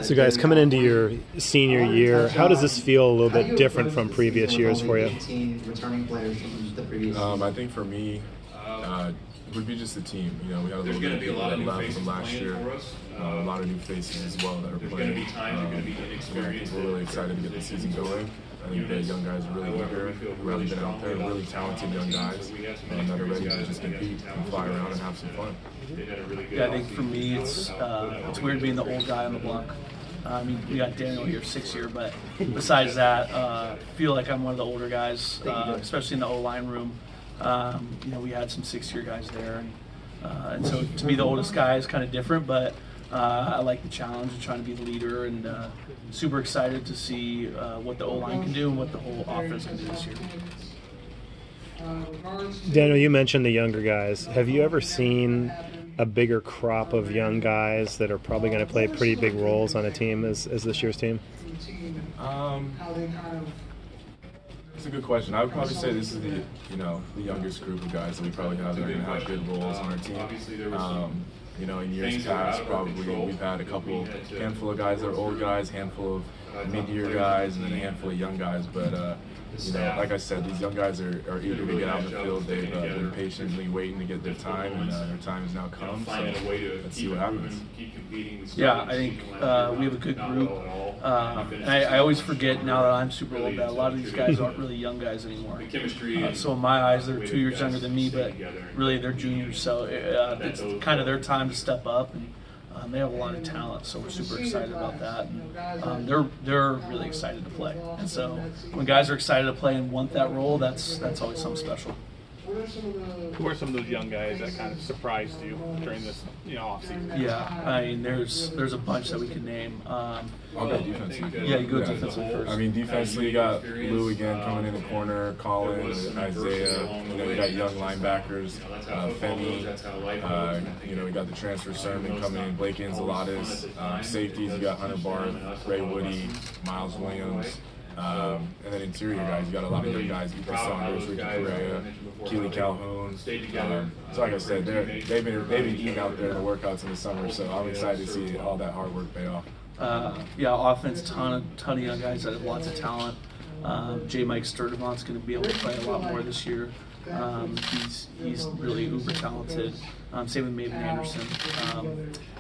So guys, coming into your senior year, how does this feel a little bit different from previous years for you? I think for me, it would be just the team. You know, we had a little bit of people that left from last year. A lot of new faces as well that are playing. We're really excited to get the season going. I think the young guys are really eager, who haven't been out there, really talented young guys that are ready to just compete and fly around and have some fun. Yeah, I think for me, it's weird being the old guy on the block. I mean, we got Daniel here 6th year, but besides that, I feel like I'm one of the older guys, especially in the O-line room. You know, we had some 6th-year guys there, and so to be the oldest guy is kind of different, but I like the challenge of trying to be the leader, and super excited to see what the O-line can do and what the whole offense can do this year. Daniel, you mentioned the younger guys. Have you ever seen a bigger crop of young guys that are probably going to play pretty big roles on a team as this year's team? It's a good question. I would probably say this is the youngest group of guys that we probably have that are going to have good roles on our team. You know, in years past, probably we've had handful of guys that are old guys, handful of mid-year guys, and then a handful of young guys. But you know, like I said, these young guys are eager to get out in the field. They've been patiently waiting to get their time, and their time has now come. So let's see what happens. Yeah, I think we have a good group. I always forget now that I'm super old that a lot of these guys aren't really young guys anymore. So in my eyes, they're 2 years younger than me, but really they're juniors. So it's kind of their time to step up, and they have a lot of talent. So we're super excited about that. And, they're really excited to play. And so when guys are excited to play and want that role, that's always something special. Who are some of those young guys that kind of surprised you during this, off season? Yeah, I mean, there's a bunch that we can name. I'll go defensively. Yeah, you go defensively first. I mean, defensively, you got Lou again coming in the corner, Colin, Isaiah. You know, we got young linebackers, Femi. We got the transfer Sermon coming in, Blake Anzalatis. Safeties, you got Hunter Barth, Ray Woody, Miles Williams. And then interior guys, you got a lot of young guys, Ethan Saunders, Ricky Correa, Keely Calhoun. So like I said, they've been eating out there in the workouts in the summer, so I'm excited to see all that hard work pay off. Yeah, offense, ton of young guys that have lots of talent. J. Mike Sturdivant's going to be able to play a lot more this year. He's really uber talented. Same with Maven Anderson.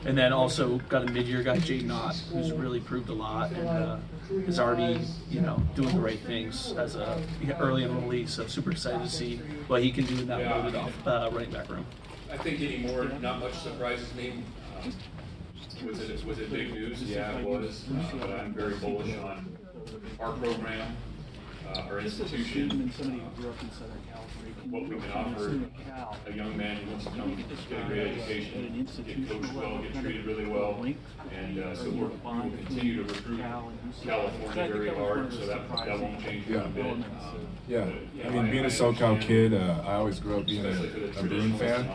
And then also got a mid-year guy, Jay Knott, who's really proved a lot and is already, doing the right things as a early enrollee. So super excited to see what he can do in that loaded off running back room. I think anymore, not much surprises me. Was it big news? Yeah, it was. But I'm very bullish on our program, our institution, what we can offer a young man who wants to come get a great education, get coached well, get treated really well, and so we will continue to recruit California very hard, so that won't change one bit. Yeah, I mean, being a SoCal kid, I always grew up being a Bruin fan,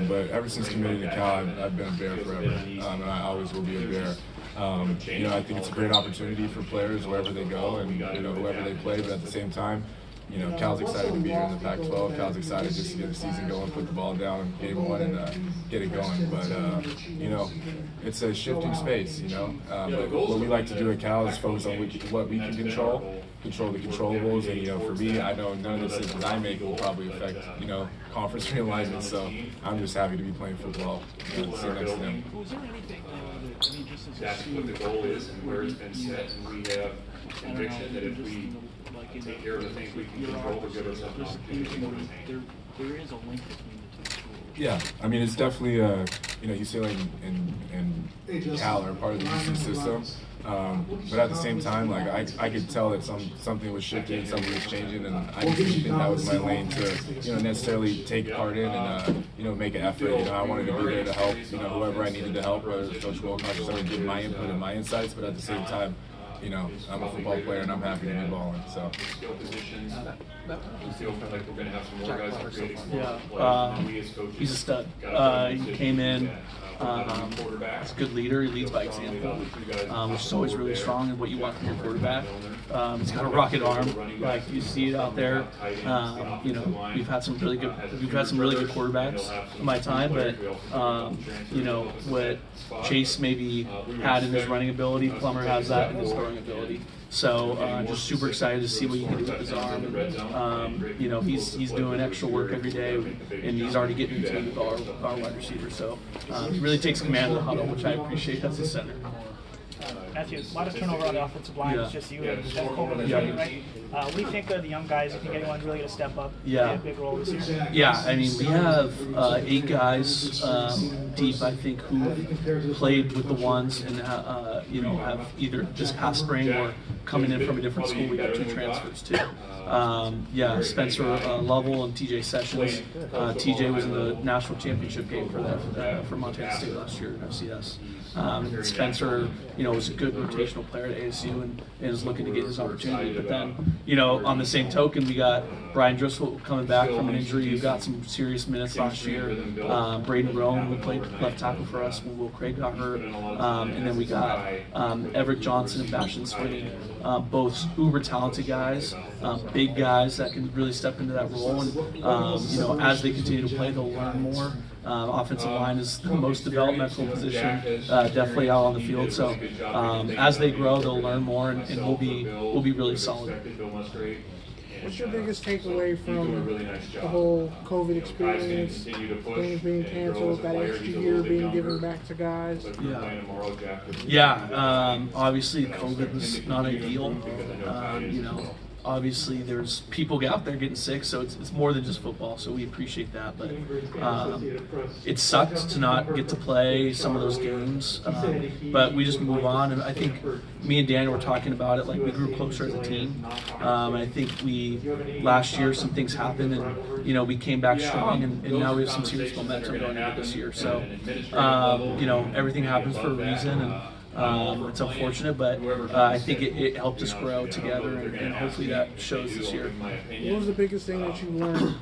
but ever since committing to Cal, I've been a Bear forever, and I always will be a Bear. I think it's a great opportunity for players wherever they go and whoever they play, but at the same time, Cal's excited to be here in the Pac-12. Cal's excited just to get the season going, put the ball down in game one, and get it going. But it's a shifting space. But what we like to do at Cal is focus on what we can control the controllables. And for me, I know none of the decisions I make will probably affect conference realignment. So I'm just happy to be playing football. Sit next to them. That's what the goal is and where it's been set, and we have conviction that if we take care of the things we can control, we'll give ourselves an opportunity. There is a link between the two schools. Yeah, I mean, it's definitely UCLA and Cal are part of the UC system, but at the same time, like I could tell that something was shifting, something was changing, and I didn't think that was my lane to necessarily take part in and make an effort. I wanted to be there to help whoever I needed to help, whether it was Coach Wilcox or somebody, give my input and my insights, but at the same time, you know, I'm a football player and I'm happy to be balling. So. Skill positions. We feel like we're going to have some more guys that create He's a stud. He came in. He's a good leader. He leads by example, which is always really strong in what you want from your quarterback. He's got a rocket arm, like you see it out there. You know, we've had some really good quarterbacks in my time, but you know what Chase maybe had in his running ability, Plummer has that in his throwing ability. So just super excited to see what he can do with his arm. And, you know, he's doing extra work every day, and he's already getting into our wide receiver. So he really takes command of the huddle, which I appreciate as a center. Matthew, a lot of turnover on the offensive line. Yeah. It's just you and Cole, right? What do you think of the young guys? You think anyone's really going to step up? Yeah. Play a big role this year? Yeah, I mean, we have 8 guys deep, I think, who played with the ones and you know, have either this past spring or coming in from a different school. We got 2 transfers too. Yeah, Spencer Lovell and TJ Sessions. TJ was in the national championship game for that for Montana State last year at FCS. Spencer, you know, was a good rotational player at ASU and is looking to get his opportunity. But then, you know, on the same token, we got Brian Driscoll coming back from an injury. Who got some serious minutes last year. Braden Rome, who played left tackle for us when Will Craig got hurt. And then we got Everett Johnson and Bastion Swinning, both uber talented guys, big guys that can really step into that role. And, you know, as they continue to play, they'll learn more. Offensive line is the most developmental position, definitely out on the field. So as they grow, they'll learn more, and we'll be really solid. What's your biggest takeaway from the whole COVID experience, things being canceled, that extra year being given back to guys? Yeah. Obviously, COVID was not ideal. You know, obviously there's people out there getting sick, so it's more than just football, so we appreciate that. But it sucked to not get to play some of those games, but we just move on. And I think me and Dan were talking about it, like we grew closer as a team. I think last year some things happened, and you know, we came back strong, and now we have some serious momentum going into this year. So you know, everything happens for a reason, and it's unfortunate, but I think it helped us grow together, and hopefully that shows this year. What was the biggest thing that you learned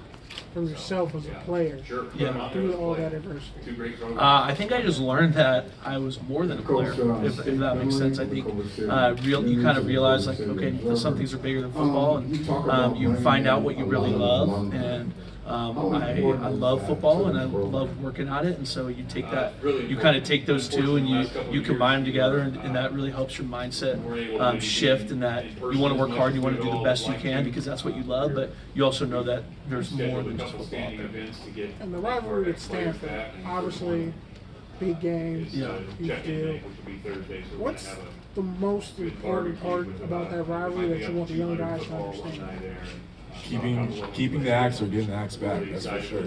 from yourself as a player through all that adversity? I think I just learned that I was more than a player, if that makes sense. I think you kind of realize, like, okay, some things are bigger than football, and you find out what you really love. And I love football, and I love working at it, and so you take that, you kind of take those two and you combine them together, and that really helps your mindset shift, and that you want to work hard, you want to do the best you can because that's what you love, but you also know that there's more than just football out there. And the rivalry with Stanford, obviously, big games, huge deal. What's the most important part about that rivalry that you want the young guys to understand? Keeping the axe or getting the axe back, that's for sure.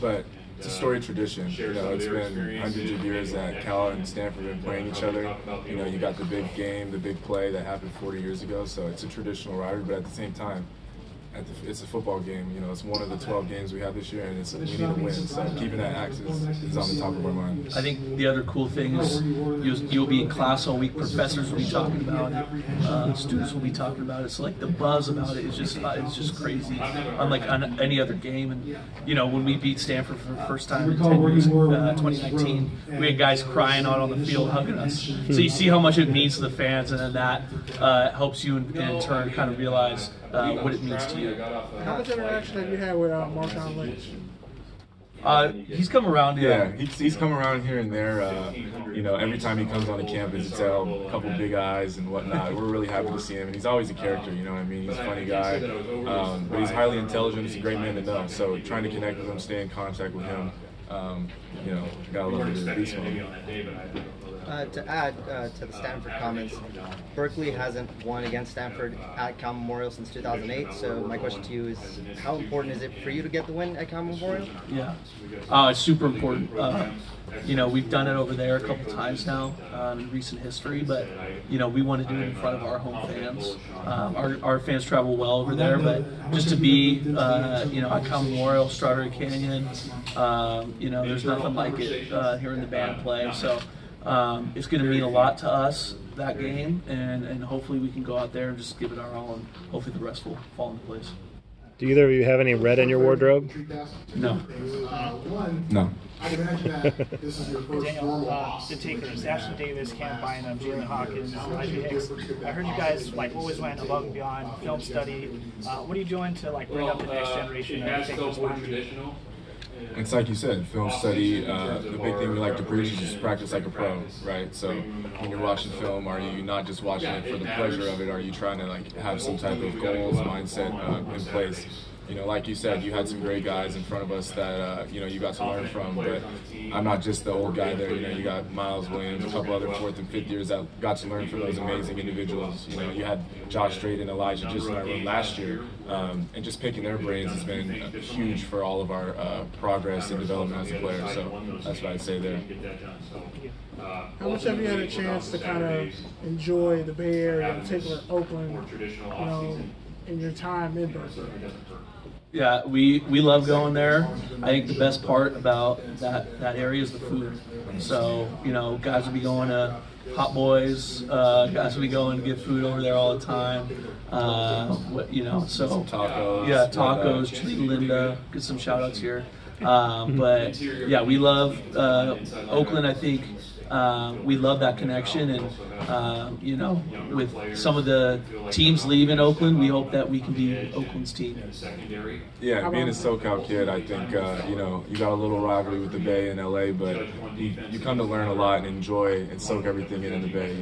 But it's a storied tradition. You know, it's been hundreds of years that Cal and Stanford have been playing each other. You know, you got the big game, the big play that happened 40 years ago. So it's a traditional rivalry, but at the same time, it's a football game. You know, it's one of the 12 games we have this year, and we need to win. So keeping that axe is on the top of our mind. I think the other cool thing is you'll be in class all week. Professors will be talking about it. Students will be talking about it. So like the buzz about it is just crazy, unlike any other game. And you know, when we beat Stanford for the first time in 10 years, 2019, we had guys crying out on the field hugging us. So you see how much it means to the fans, and then that helps you in turn kind of realize what it means to you. How much interaction have you had with Marshawn Lynch? He's come around. Yeah, he's come around here and there. You know, every time he comes on the campus, it's a couple big eyes and whatnot. We're really happy to see him, and he's always a character. You know what I mean? He's a funny guy, but he's highly intelligent. He's a great man to know. So trying to connect with him, stay in contact with him. You know, gotta love the beast mode. To add to the Stanford comments, Berkeley hasn't won against Stanford at Cal Memorial since 2008. So my question to you is, how important is it for you to get the win at Cal Memorial? Yeah, it's super important. You know, we've done it over there a couple times now in recent history, but you know, we want to do it in front of our home fans. Our fans travel well over there, but just to be, you know, at Cal Memorial, Strawberry Canyon, you know, there's nothing like it hearing the band play. So. it's going to mean a lot to us, that game, and hopefully we can go out there and just give it our all, and hopefully the rest will fall into place. Do either of you have any red in your wardrobe? No. No. Daniel, the takers, Ashton Davis, Cam Bynum, Jalen Hawkins, Elijah Hicks. I heard you guys always went above and beyond film study. What are you doing to bring up the next generation of takers behind you? It's like you said, film study. The big thing we like to preach is just practice like a pro, right? So when you're watching film, are you not just watching it for the pleasure of it? Are you trying to have some type of goals, mindset in place? Like you said, you had some great guys in front of us that you got to learn from. But I'm not just the old guy there. You got Miles Williams, a couple other 4th and 5th years that got to learn from those amazing individuals. You had Josh Strait and Elijah just in our room last year, and just picking their brains has been huge for all of our progress and development as a player. So that's what I'd say there. How much have you had a chance to kind of enjoy the Bay Area, in particular Oakland, in your time in Berkeley? Yeah, we love going there. I think the best part about that area is the food. So, guys will be going to Hot Boys, guys will be going to get food over there all the time. So tacos. Yeah, tacos, Chili Linda, get some shout outs here. But yeah, we love Oakland. I think we love that connection, and with some of the teams leaving Oakland, we hope that we can be Oakland's team. Yeah, being a SoCal kid, I think you got a little rivalry with the Bay and LA, but you come to learn a lot and enjoy and soak everything in the Bay.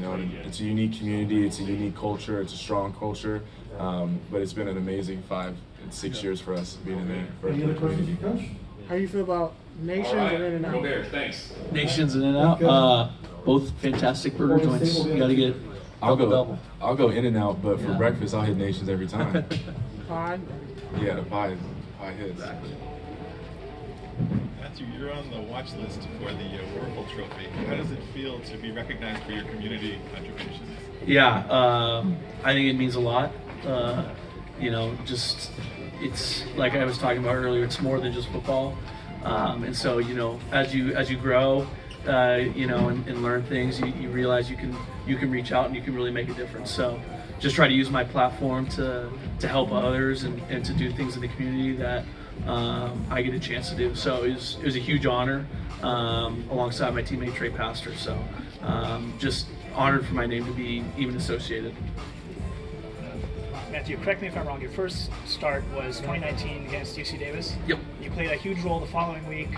It's a unique community, it's a unique culture, it's a strong culture, but it's been an amazing 5 and 6 years for us being in there for the community. How do you feel about Nations and In-N-Out? Nations and In-N-Out, both fantastic burger joints. You got to get double. I'll go In-N-Out, but for breakfast I'll hit Nations every time. Pie? Yeah, the pie hits. Matthew, you're on the watch list for the whirlpool trophy. How does it feel to be recognized for your community contributions? Yeah, I think it means a lot. It's like I was talking about earlier, it's more than just football. And so, as you grow, and learn things, you realize you can reach out and you can really make a difference. So just try to use my platform to help others and to do things in the community that I get a chance to do. So it was a huge honor alongside my teammate Trey Pastor. So just honored for my name to be even associated. Matthew, correct me if I'm wrong, your first start was 2019 against UC Davis. Yep. You played a huge role the following week.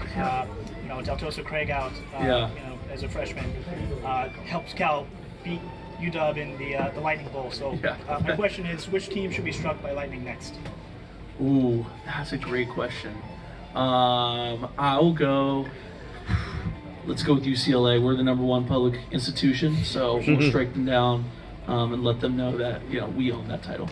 Deltosa Craig out, as a freshman, helped Cal beat UW in the Lightning Bowl. So my question is, which team should be struck by lightning next? Ooh, that's a great question. I'll go. Let's go with UCLA. We're the #1 public institution, so we'll strike them down. And let them know that we own that title.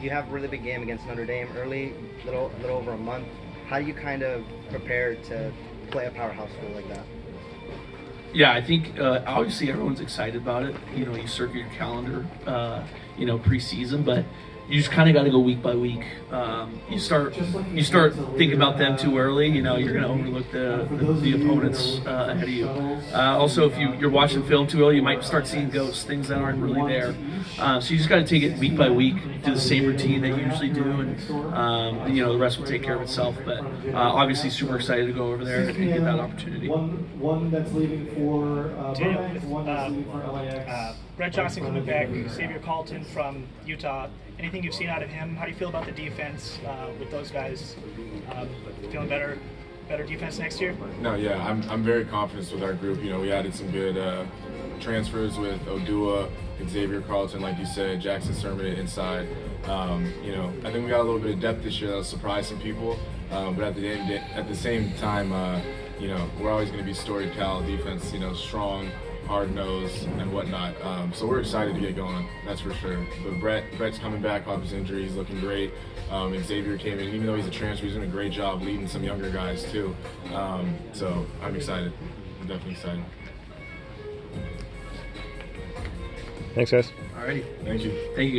You have a really big game against Notre Dame early, little over a month. How do you kind of prepare to play a powerhouse school like that? Yeah, I think obviously everyone's excited about it. You circle your calendar, preseason, but you just kind of got to go week by week. You start thinking about them too early. You're going to overlook the opponents ahead of you. Also, if you're watching film too early, you might start seeing ghosts, things that aren't really there. So you just got to take it week by week, do the same routine that you usually do, and the rest will take care of itself. But obviously, super excited to go over there and get that opportunity. One that's leaving for Burbank, one that's leaving for LAX. Brett Johnson coming back, Xavier Carlton from Utah. Anything you've seen out of him? How do you feel about the defense with those guys? Feeling better defense next year? No, yeah, I'm very confident with our group. We added some good transfers with Odua, Xavier Carlton, like you said, Jackson Sermon inside. I think we got a little bit of depth this year that'll surprise some people. But at the same time, we're always going to be storied Cal defense. Strong, hard-nosed, and whatnot. So we're excited to get going, that's for sure. But Brett's coming back off his injury. He's looking great. Xavier came in. Even though he's a transfer, he's doing a great job leading some younger guys, too. So I'm excited. I'm definitely excited. Thanks, guys. Alrighty. Thank you. Thank you, guys.